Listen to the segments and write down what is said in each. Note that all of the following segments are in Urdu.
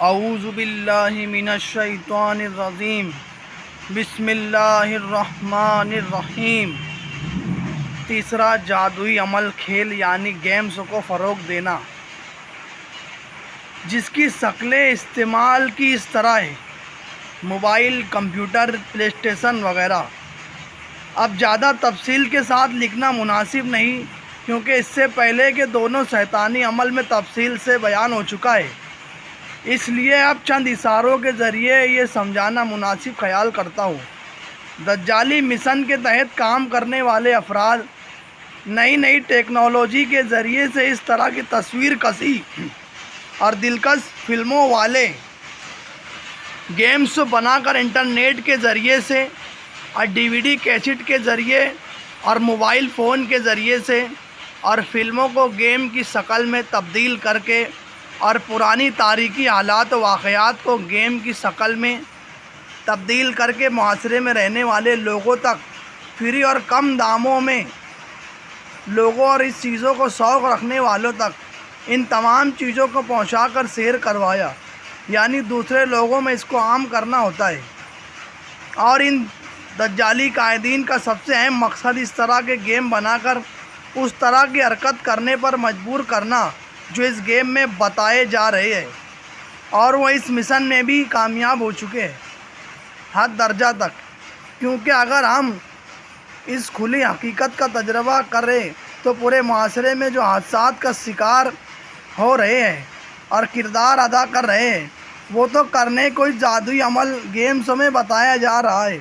اعوذ باللہ من الشیطان الرجیم بسم اللہ الرحمن الرحیم۔ تیسرا، جادوئی عمل کھیل یعنی گیمز کو فروغ دینا، جس کی شکلیں استعمال کی اس طرح ہے: موبائل، کمپیوٹر، پلے اسٹیشن وغیرہ۔ اب زیادہ تفصیل کے ساتھ لکھنا مناسب نہیں، کیونکہ اس سے پہلے کے دونوں شیطانی عمل میں تفصیل سے بیان ہو چکا ہے، اس لیے اب چند اشاروں کے ذریعے یہ سمجھانا مناسب خیال کرتا ہوں۔ دجالی مشن کے تحت کام کرنے والے افراد نئی ٹیکنالوجی کے ذریعے سے اس طرح کی تصویر کشی اور دلکش فلموں والے گیمز بنا کر انٹرنیٹ کے ذریعے سے اور DVD کیسٹ کے ذریعے اور موبائل فون کے ذریعے سے اور فلموں کو گیم کی شکل میں تبدیل کر کے اور پرانی تاریخی حالات و واقعات کو گیم کی شکل میں تبدیل کر کے معاشرے میں رہنے والے لوگوں تک فری اور کم داموں میں لوگوں اور اس چیزوں کو شوق رکھنے والوں تک ان تمام چیزوں کو پہنچا کر شیئر کروایا، یعنی دوسرے لوگوں میں اس کو عام کرنا ہوتا ہے۔ اور ان دجالی قائدین کا سب سے اہم مقصد اس طرح کے گیم بنا کر اس طرح کی حرکت کرنے پر مجبور کرنا جو اس گیم میں بتائے جا رہے ہیں، اور وہ اس مشن میں بھی کامیاب ہو چکے ہیں حد درجہ تک، کیونکہ اگر ہم اس کھلی حقیقت کا تجربہ کریں تو پورے معاشرے میں جو حادثات کا شکار ہو رہے ہیں اور کردار ادا کر رہے ہیں، وہ تو کرنے کوئی جادوئی عمل گیمز میں بتایا جا رہا ہے۔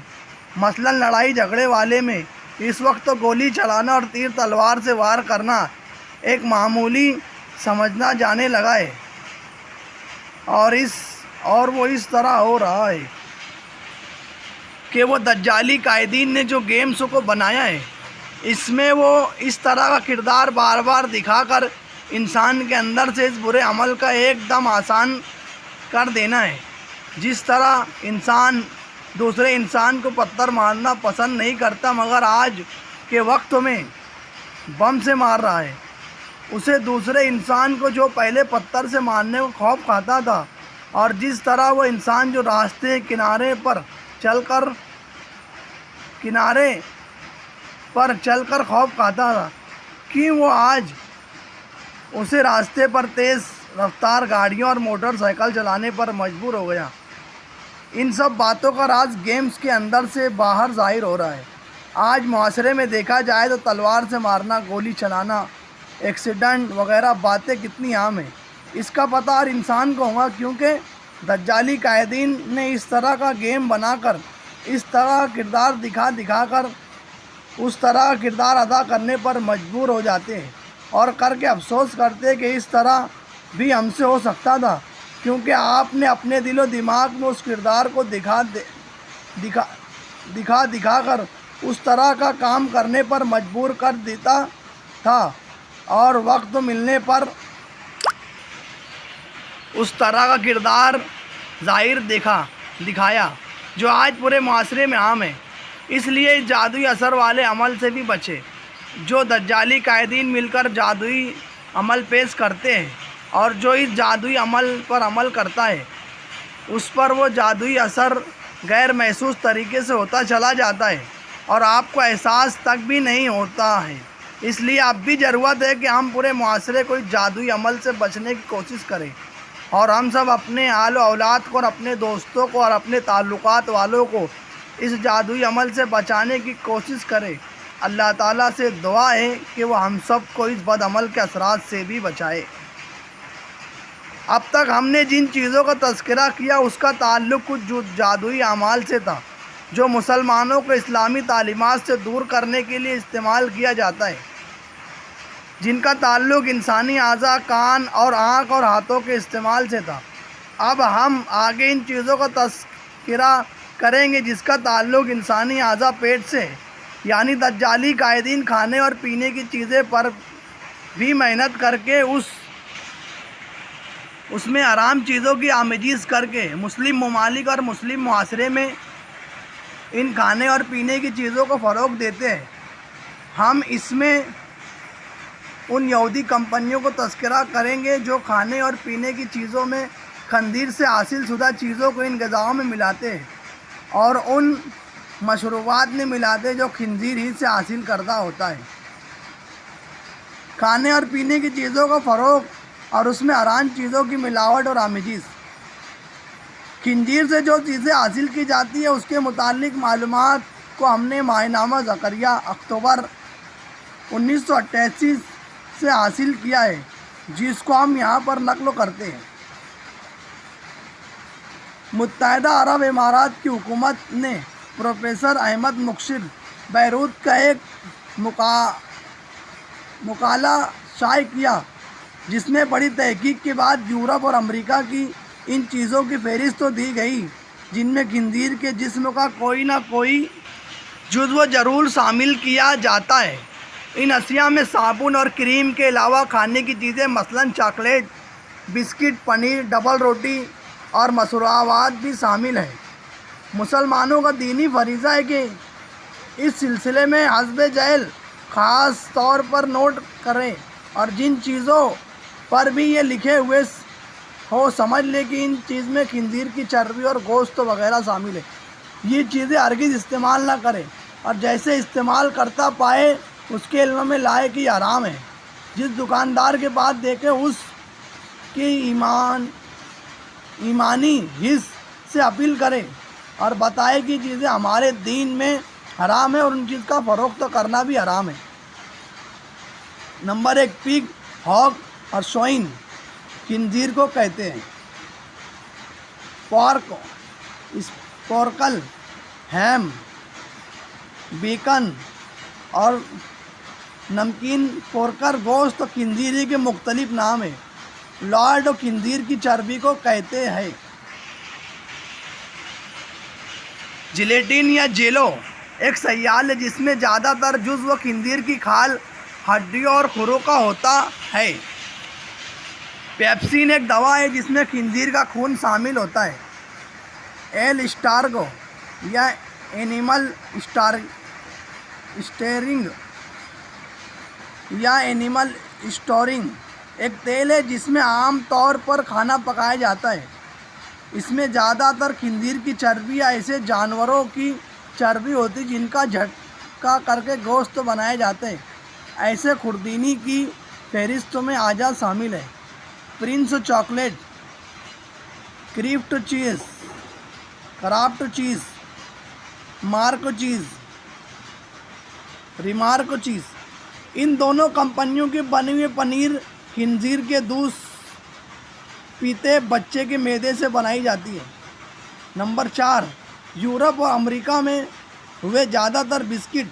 مثلا لڑائی جھگڑے والے میں اس وقت تو گولی چلانا اور تیر تلوار سے وار کرنا ایک معمولی سمجھنا جانے لگا ہے، اور وہ اس طرح ہو رہا ہے کہ وہ دجالی قائدین نے جو گیمز کو بنایا ہے، اس میں وہ اس طرح کا کردار بار بار دکھا کر انسان کے اندر سے اس برے عمل کا ایک دم آسان کر دینا ہے۔ جس طرح انسان دوسرے انسان کو پتھر مارنا پسند نہیں کرتا، مگر آج کے وقت میں بم سے مار رہا ہے، اسے دوسرے انسان کو جو پہلے پتھر سے مارنے کو خوف کھاتا تھا، اور جس طرح وہ انسان جو راستے کنارے پر چل کر خوف کھاتا تھا، کہ وہ آج اسے راستے پر تیز رفتار گاڑیوں اور موٹر سائیکل چلانے پر مجبور ہو گیا۔ ان سب باتوں کا راز گیمز کے اندر سے باہر ظاہر ہو رہا ہے۔ آج معاشرے میں دیکھا جائے تو تلوار سے مارنا، گولی چلانا، ایکسیڈنٹ وغیرہ باتیں کتنی عام ہیں، اس کا پتہ ہر انسان کو ہوگا، کیونکہ دجالی قائدین نے اس طرح کا گیم بنا کر اس طرح کردار دکھا کر اس طرح کردار ادا کرنے پر مجبور ہو جاتے ہیں، اور کر کے افسوس کرتے ہیں کہ اس طرح بھی ہم سے ہو سکتا تھا، کیونکہ آپ نے اپنے دل و دماغ میں اس کردار کو دکھا کر اس طرح کا کام کرنے پر مجبور کر دیتا تھا، اور وقت ملنے پر اس طرح کا کردار ظاہر دکھایا جو آج پورے معاشرے میں عام ہے۔ اس لیے اس جادوئی اثر والے عمل سے بھی بچے۔ جو دجالی قائدین مل کر جادوئی عمل پیش کرتے ہیں، اور جو اس جادوئی عمل پر عمل کرتا ہے، اس پر وہ جادوئی اثر غیر محسوس طریقے سے ہوتا چلا جاتا ہے، اور آپ کو احساس تک بھی نہیں ہوتا ہے۔ اس لیے اب بھی ضرورت ہے کہ ہم پورے معاشرے کو اس جادوئی عمل سے بچنے کی کوشش کریں، اور ہم سب اپنے آل و اولاد کو اور اپنے دوستوں کو اور اپنے تعلقات والوں کو اس جادوئی عمل سے بچانے کی کوشش کریں۔ اللہ تعالیٰ سے دعا ہے کہ وہ ہم سب کو اس بد عمل کے اثرات سے بھی بچائے۔ اب تک ہم نے جن چیزوں کا تذکرہ کیا اس کا تعلق کچھ جادوئی اعمال سے تھا جو مسلمانوں کو اسلامی تعلیمات سے دور کرنے کے لیے استعمال کیا جاتا ہے، جن کا تعلق انسانی اعضاء، کان اور آنکھ اور ہاتھوں کے استعمال سے تھا۔ اب ہم آگے ان چیزوں کا تذکرہ کریں گے جس کا تعلق انسانی اعضاء پیٹ سے ہے، یعنی دجالی قائدین کھانے اور پینے کی چیزیں پر بھی محنت کر کے اس میں حرام چیزوں کی آمیزش کر کے مسلم ممالک اور مسلم معاشرے میں ان کھانے اور پینے کی چیزوں کو فروغ دیتے ہیں۔ ہم اس میں ان یہودی کمپنیوں کو تذکرہ کریں گے جو کھانے اور پینے کی چیزوں میں خنزیر سے حاصل شدہ چیزوں کو ان غذاؤں میں ملاتے ہیں اور ان مشروبات میں ملاتے ہیں جو خنزیر ہی سے حاصل کردہ ہوتا ہے۔ کھانے اور پینے کی چیزوں کا فروغ اور اس میں حرام چیزوں کی ملاوٹ اور آمیزش۔ خنزیر سے جو چیزیں حاصل کی جاتی ہیں اس کے متعلق معلومات کو ہم نے ماہ نامہ زکریہ اکتوبر 1988 سے حاصل کیا ہے، جس کو ہم یہاں پر نقل کرتے ہیں۔ متحدہ عرب امارات کی حکومت نے پروفیسر احمد مکشر بیروت کا ایک مقالہ شائع کیا، جس میں بڑی تحقیق کے بعد یورپ اور امریکہ کی ان چیزوں کی فہرست تو دی گئی جن میں خنزیر کے جسم کا کوئی نہ کوئی جزو ضرور شامل کیا جاتا ہے۔ ان اشیاء میں صابن اور کریم کے علاوہ کھانے کی چیزیں مثلاً چاکلیٹ، بسکٹ، پنیر، ڈبل روٹی اور مسروبات بھی شامل ہیں۔ مسلمانوں کا دینی فریضہ ہے کہ اس سلسلے میں حسب جہل خاص طور پر نوٹ کریں اور جن چیزوں پر بھی یہ لکھے ہوئے ہو سمجھ لے کہ ان چیز میں خنزیر کی چربی اور گوشت وغیرہ شامل ہے۔ یہ چیزیں ہرگز استعمال نہ کریں اور جیسے استعمال کرتا پائے اس کے علم میں لائے کہ یہ حرام ہے۔ جس دکاندار کے پاس دیکھے اس کی ایمانی حس سے اپیل کرے اور بتائے کہ چیزیں ہمارے دین میں حرام ہے اور ان چیز کا فروخت کرنا بھی حرام ہے۔ نمبر 1، پگ، ہاگ اور سوئن خنزیر کو کہتے ہیں۔ پورک، اسپورکل، ہیم، بیکن اور نمکین پورکر گوشت خنزیر کے مختلف نام ہیں۔ لارڈ خنزیر کی چربی کو کہتے ہیں۔ جیلیٹن یا جیلو ایک سیال ہے جس میں زیادہ تر جزو خنزیر کی کھال، ہڈیوں اور کھروں کا ہوتا ہے۔ پیپسین ایک دوا ہے جس میں خنزیر کا خون شامل ہوتا ہے۔ ایل اسٹارگو یا اینیمل اسٹورنگ ایک تیل ہے جس میں عام طور پر کھانا پکایا جاتا ہے۔ اس میں زیادہ تر خنزیر کی چربی یا ایسے جانوروں کی چربی ہوتی جن کا جھٹکا کر کے گوشت بنائے جاتے ہیں۔ ایسے خوردنی کی فہرست میں اعضاء شامل ہیں: پرنس چاکلیٹ، کرافٹ چیز، مارک چیز، ریمارک چیز۔ ان دونوں کمپنیوں کی بنی ہوئی پنیر خنزیر کے دودھ پیتے بچے کے معدے سے بنائی جاتی ہے۔ نمبر 4، یورپ اور امریکہ میں ہوئے زیادہ تر بسکٹ،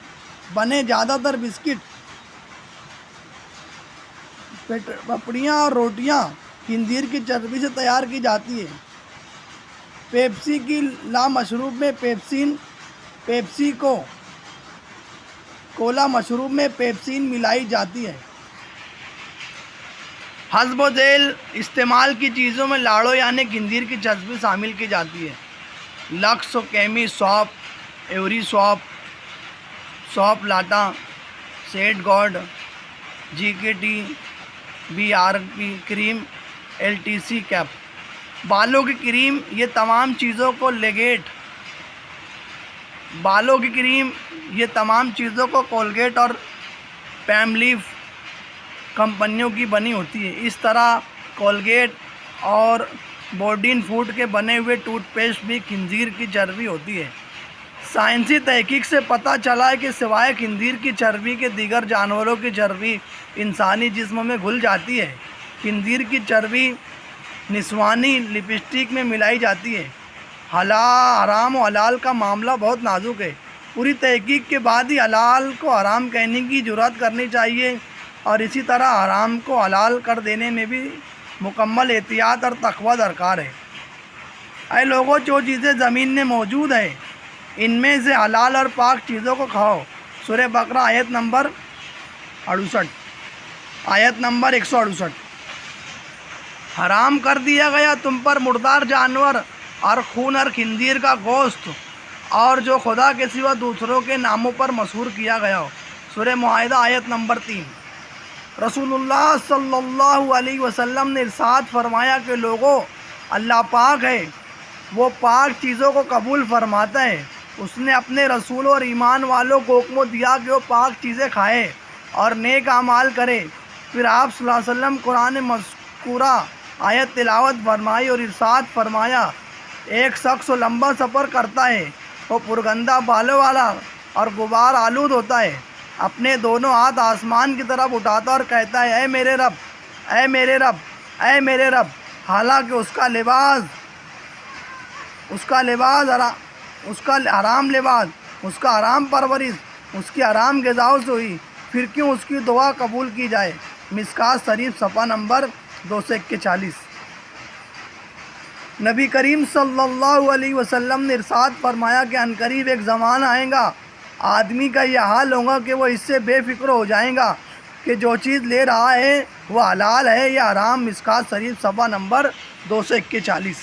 پپڑیاں اور روٹیاں خنزیر کی چربی سے تیار کی جاتی ہے۔ پیپسی کی مشروب میں پیپسی کولا مشروب میں پیپسین ملائی جاتی ہے۔ حسب ذیل استعمال کی چیزوں میں لاڑو یعنی خنزیر کی چربی شامل کی جاتی ہے۔ Lux, Camay soap, every soap لاٹا، safeguard, GKT، BRP cream, LTC cap. بالوں کی کریم، یہ تمام چیزوں کو کولگیٹ اور پیملیف کمپنیوں کی بنی ہوتی ہے۔ اس طرح کولگیٹ اور بورڈین فوڈ کے بنے ہوئے ٹوتھ پیسٹ بھی خنزیر کی چربی ہوتی ہے۔ سائنسی تحقیق سے پتہ چلا ہے کہ سوائے خنزیر کی چربی کے دیگر جانوروں کی چربی انسانی جسم میں گھل جاتی ہے۔ خنزیر کی چربی نسوانی لپسٹک میں ملائی جاتی ہے۔ حرام و حلال کا معاملہ بہت نازک ہے۔ پوری تحقیق کے بعد ہی حلال کو حرام کہنے کی جرات کرنی چاہیے اور اسی طرح حرام کو حلال کر دینے میں بھی مکمل احتیاط اور تقوی درکار ہے۔ اے لوگوں، جو چیزیں زمین میں موجود ہیں ان میں سے حلال اور پاک چیزوں کو کھاؤ۔ سورہ بقرہ آیت نمبر 168۔ حرام کر دیا گیا تم پر مردار جانور اور خون اور خنزیر کا گوشت اور جو خدا کے سوا دوسروں کے ناموں پر مسحور کیا گیا ہو۔ سورہ معاہدہ آیت نمبر 3۔ رسول اللہ صلی اللہ علیہ وسلم نے ارشاد فرمایا کہ لوگوں، اللہ پاک ہے، وہ پاک چیزوں کو قبول فرماتا ہے۔ اس نے اپنے رسول اور ایمان والوں کو حکم دیا کہ وہ پاک چیزیں کھائے اور نیک اعمال کرے۔ پھر آپ صلی اللہ علیہ وسلم قرآن مذکورہ آیت تلاوت فرمائی اور ارشاد فرمایا، ایک شخص لمبا سفر کرتا ہے، وہ پرگندہ بالوں والا اور غبار آلود ہوتا ہے، اپنے دونوں ہاتھ آسمان کی طرف اٹھاتا اور کہتا ہے، اے میرے رب، اے میرے رب، اے میرے رب، حالانکہ اس کا حرام لباس، اس کا حرام پرورش، اس کی حرام غذاؤں سے ہوئی، پھر کیوں اس کی دعا قبول کی جائے؟ مشکوٰۃ شریف صفحہ نمبر 241۔ نبی کریم صلی اللہ علیہ وسلم نے ارشاد فرمایا کہ عنقریب ایک زمانہ آئے گا، آدمی کا یہ حال ہوگا کہ وہ اس سے بے فکر ہو جائے گا کہ جو چیز لے رہا ہے وہ حلال ہے یا حرام۔ مشکوٰۃ شریف صفحہ نمبر 241۔